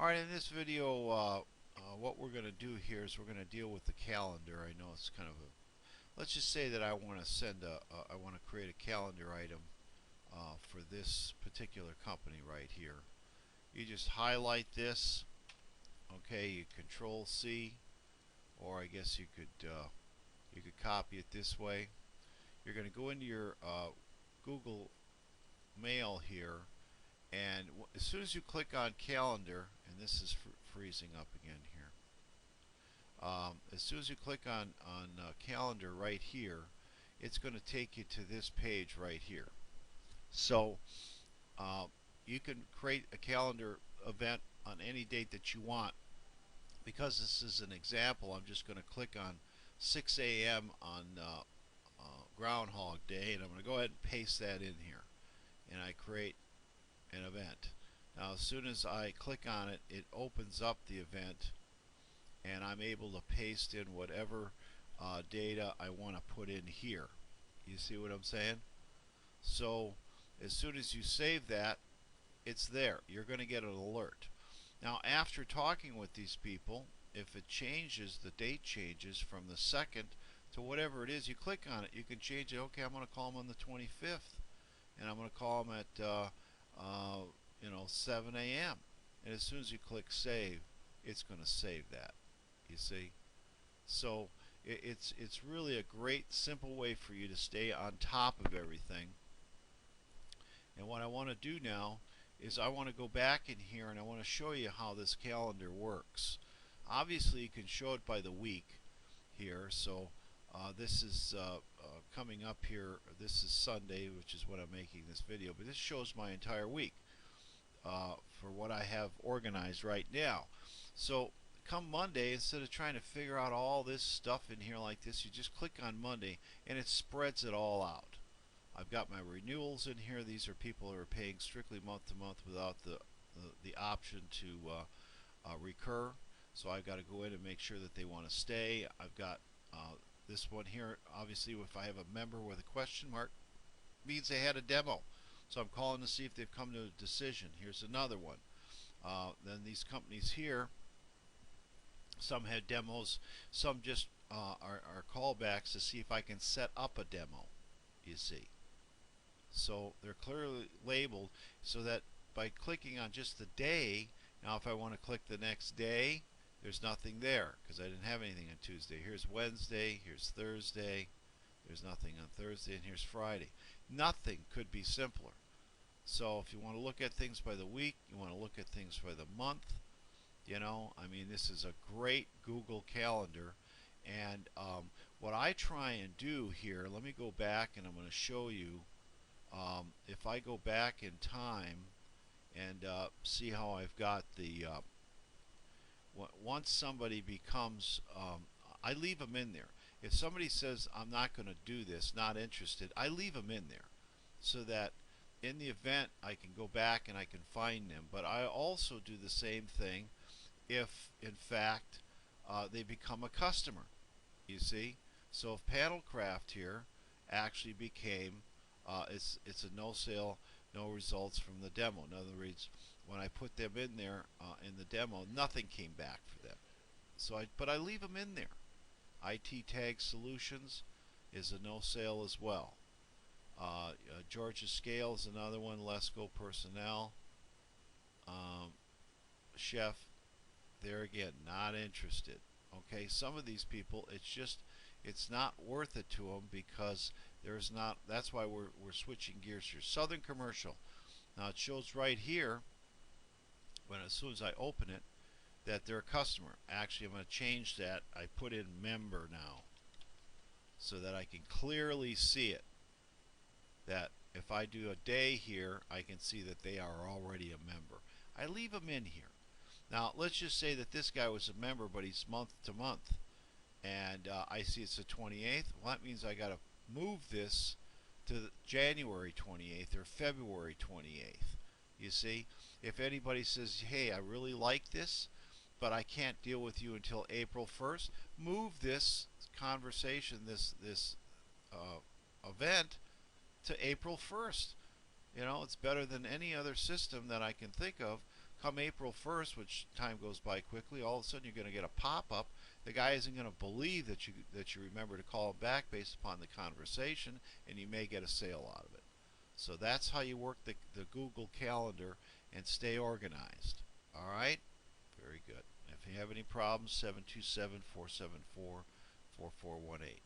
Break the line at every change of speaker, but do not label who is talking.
Alright, in this video, what we're going to do here is we're going to deal with the calendar. I know it's kind of a, let's just say that I want to I want to create a calendar item for this particular company right here. You just highlight this, okay, you control C, or I guess you could copy it this way. You're going to go into your Google Mail here, and as soon as you click on calendar, and this is freezing up again here. As soon as you click on calendar right here, it's going to take you to this page right here. So uh, you can create a calendar event on any date that you want. Because this is an example, I'm just going to click on 6 a.m. on Groundhog Day, and I'm going to go ahead and paste that in here, and I create an event. Now as soon as I click on it, it opens up the event, and I'm able to paste in whatever data I want to put in here. You see what I'm saying? So as soon as you save that, it's there. You're going to get an alert. Now after talking with these people, if it changes, the date changes from the 2nd to whatever it is, you click on it, you can change it. Okay, I'm going to call them on the 25th, and I'm going to call them at 7 a.m. And as soon as you click save, it's going to save that. You see? So it's really a great simple way for you to stay on top of everything. And what I want to do now is I want to go back in here and I want to show you how this calendar works. Obviously you can show it by the week here. So this is coming up here. This is Sunday, which is when I'm making this video, but this shows my entire week for what I have organized right now. So come Monday, instead of trying to figure out all this stuff in here like this, you just click on Monday and it spreads it all out. I've got my renewals in here. These are people who are paying strictly month to month without the option to recur. So I've got to go in and make sure that they want to stay. I've got this one here. Obviously, if I have a member with a question mark, means they had a demo. So I'm calling to see if they've come to a decision. Here's another one. Then these companies here, some had demos, some just are callbacks to see if I can set up a demo, you see. So they're clearly labeled so that by clicking on just the day, now if I want to click the next day, there's nothing there because I didn't have anything on Tuesday. Here's Wednesday, here's Thursday, there's nothing on Thursday, and here's Friday. Nothing could be simpler. So if you want to look at things by the week, you want to look at things by the month, I mean, this is a great Google Calendar. And what I try and do here, let me go back and I'm going to show you. If I go back in time and see how I've got the once somebody becomes I leave them in there. If somebody says I'm not going to do this, not interested, I leave them in there so that in the event I can go back and I can find them. But I also do the same thing if in fact they become a customer, you see. So if Paddlecraft here actually became it's a no sale, no results from the demo. In other words, when I put them in there in the demo, nothing came back for them. So but I leave them in there. IT Tag Solutions is a no sale as well. Georgia Scale is another one. Lesco Personnel, Chef, there again, not interested. Okay, some of these people, it's not worth it to them because there's not. That's why we're switching gears here. Southern Commercial. Now it shows right here when as soon as I open it that they're a customer. Actually, I'm going to change that. I put in member now so that I can clearly see it. That if I do a day here, I can see that they are already a member. I leave them in here. Now let's just say that this guy was a member, but he's month to month, and I see it's the 28th. Well, that means I got to move this to January 28th or February 28th. You see, if anybody says, hey, I really like this, but I can't deal with you until April 1st, move this conversation, this event to April 1st. It's better than any other system that I can think of, Come April 1st, which time goes by quickly, all of a sudden you're going to get a pop-up. The guy isn't going to believe that you remember to call him back based upon the conversation, and you may get a sale out of it. So that's how you work the Google Calendar and stay organized. All right? Very good. If you have any problems, 727-474-4418.